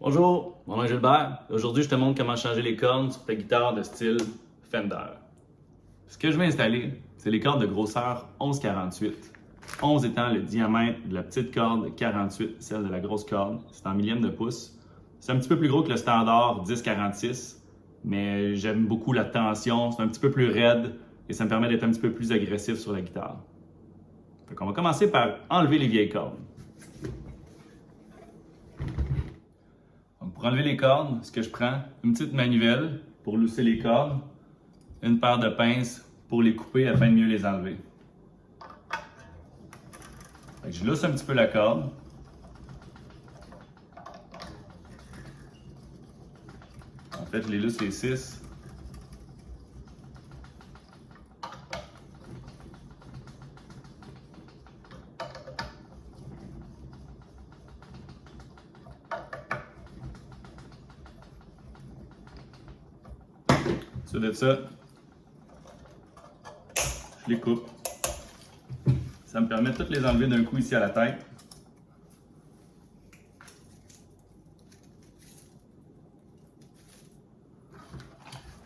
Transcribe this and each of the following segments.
Bonjour, mon nom est Gilbert. Aujourd'hui, je te montre comment changer les cordes sur ta guitare de style Fender. Ce que je vais installer, c'est les cordes de grosseur 11-48. 11 étant le diamètre de la petite corde, 48 celle de la grosse corde. C'est en millième de pouce. C'est un petit peu plus gros que le standard 10-46, mais j'aime beaucoup la tension. C'est un petit peu plus raide et ça me permet d'être un petit peu plus agressif sur la guitare. On va commencer par enlever les vieilles cordes. Donc, pour enlever les cordes, ce que je prends, une petite manivelle pour lousser les cordes, une paire de pinces pour les couper afin de mieux les enlever. Je lousse un petit peu la corde. En fait, je les lousse les 6. Ensuite de ça, je les coupe. Ça me permet de toutes les enlever d'un coup ici à la tête.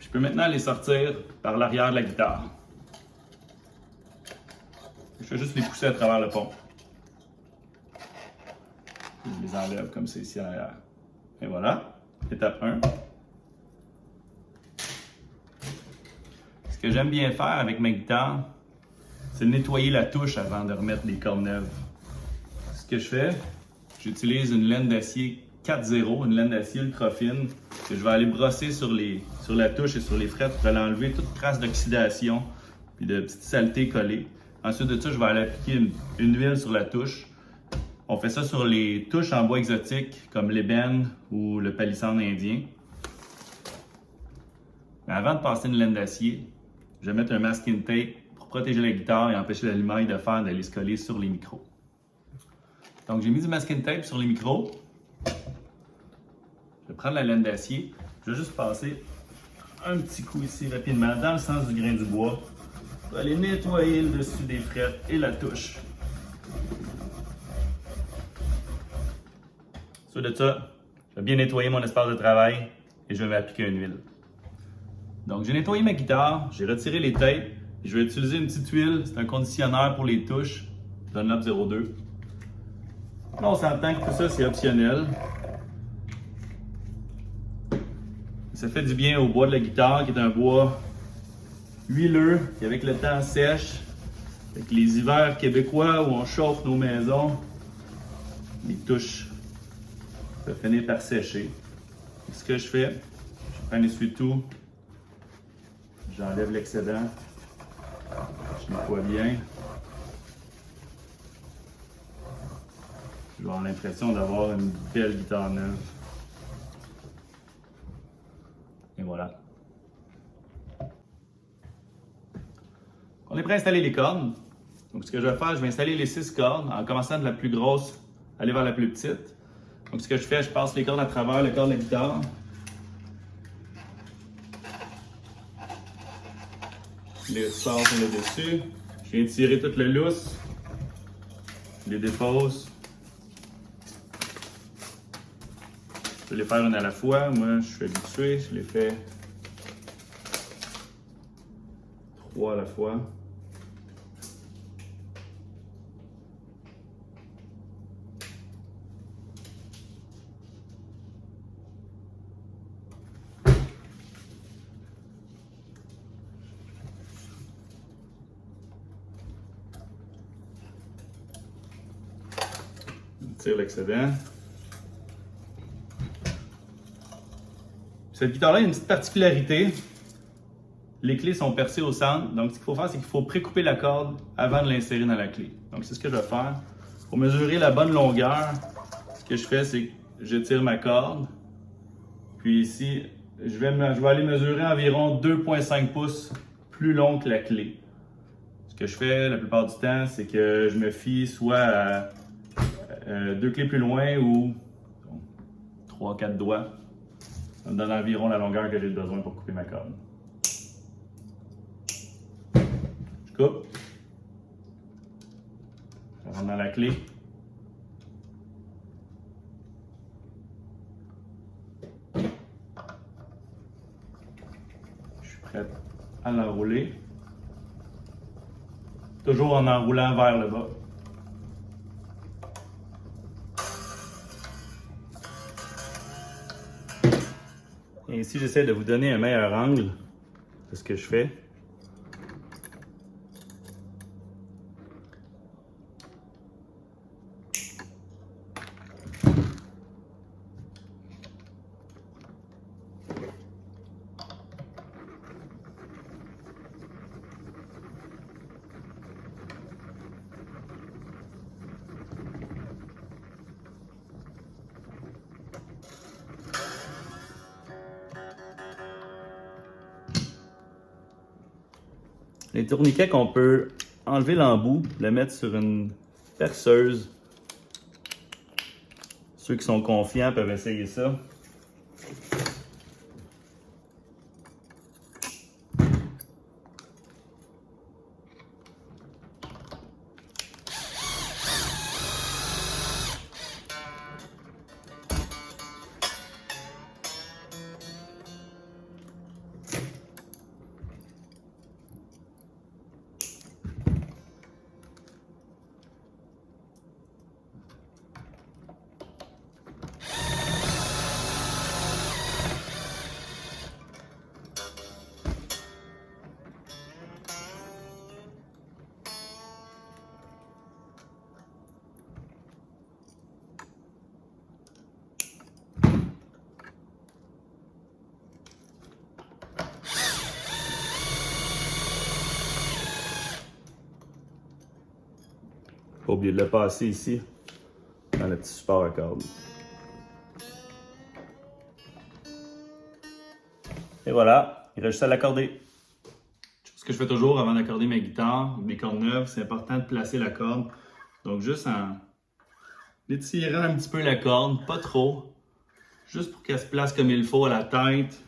Je peux maintenant les sortir par l'arrière de la guitare. Je vais juste les pousser à travers le pont. Je les enlève comme ça ici à l'arrière. Et voilà, étape 1. Ce que j'aime bien faire avec ma guitare, c'est de nettoyer la touche avant de remettre les cordes neuves. Ce que je fais, j'utilise une laine d'acier 4.0, une laine d'acier ultra fine, que je vais aller brosser sur la touche et sur les frettes pour aller enlever toute trace d'oxydation et de petites saletés collées. Ensuite de ça, je vais aller appliquer une huile sur la touche. On fait ça sur les touches en bois exotique comme l'ébène ou le palissandre indien. Mais avant de passer une laine d'acier, je vais mettre un masking tape pour protéger la guitare et empêcher la limaille de fer d'aller se coller sur les micros. Donc j'ai mis du masking tape sur les micros. Je vais prendre la laine d'acier. Je vais juste passer un petit coup ici rapidement dans le sens du grain du bois pour aller nettoyer le dessus des frettes et la touche. Ensuite de ça, je vais bien nettoyer mon espace de travail et je vais appliquer une huile. Donc j'ai nettoyé ma guitare, j'ai retiré les tapes et je vais utiliser une petite huile, c'est un conditionneur pour les touches, Dunlop 02. Là on s'entend que tout ça c'est optionnel. Ça fait du bien au bois de la guitare qui est un bois huileux qui avec le temps sèche. Avec les hivers québécois où on chauffe nos maisons, les touches peuvent finir par sécher. Et ce que je fais, je prends un essuie-tout, j'enlève l'excédent, je nettoie bien. Je vais avoir l'impression d'avoir une belle guitare neuve. Et voilà. On est prêt à installer les cordes. Donc ce que je vais faire, je vais installer les 6 cordes en commençant de la plus grosse, aller vers la plus petite. Donc ce que je fais, je passe les cordes à travers le corps de la guitare. Je les sors sur le dessus. Je viens tirer toute le lousse. Je les dépose. Je vais les faire une à la fois. Moi, je suis habitué. Je les fais 3 à la fois. Je tire l'excédent. Cette guitare-là a une petite particularité. Les clés sont percées au centre. Donc, ce qu'il faut faire, c'est qu'il faut précouper la corde avant de l'insérer dans la clé. Donc, c'est ce que je vais faire. Pour mesurer la bonne longueur, ce que je fais, c'est que je tire ma corde. Puis ici, je vais aller mesurer environ 2,5 pouces plus long que la clé. Ce que je fais la plupart du temps, c'est que je me fie soit à 2 clés plus loin ou 3-4 doigts. Ça me donne environ la longueur que j'ai besoin pour couper ma corde. Je coupe. Je rentre dans la clé. Prête à l'enrouler. Toujours en enroulant vers le bas. Et ici, j'essaie de vous donner un meilleur angle de ce que je fais. Les tourniquets qu'on peut enlever l'embout, le mettre sur une perceuse. Ceux qui sont confiants peuvent essayer ça. Pas oublier de le passer ici, dans le petit support à corde. Et voilà, il reste juste à l'accorder. Ce que je fais toujours avant d'accorder mes guitares, mes cordes neuves, c'est important de placer la corde. Donc juste en étirant un petit peu la corde, pas trop, juste pour qu'elle se place comme il faut à la tête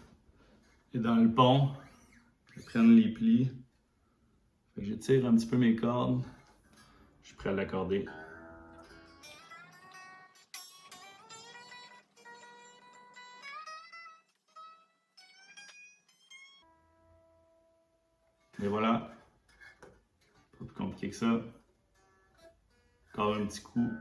et dans le pont. Je prends les plis. J'étire un petit peu mes cordes. Je suis prêt à l'accorder. Et voilà. Pas plus compliqué que ça. Encore un petit coup.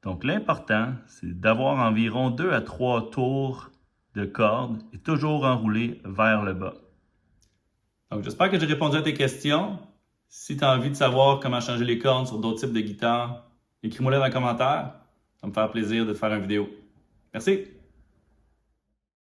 Donc l'important, c'est d'avoir environ 2 à 3 tours de corde et toujours enrouler vers le bas. Donc j'espère que j'ai répondu à tes questions. Si tu as envie de savoir comment changer les cordes sur d'autres types de guitares, écris-moi là dans les commentaires. Ça va me faire plaisir de te faire une vidéo. Merci!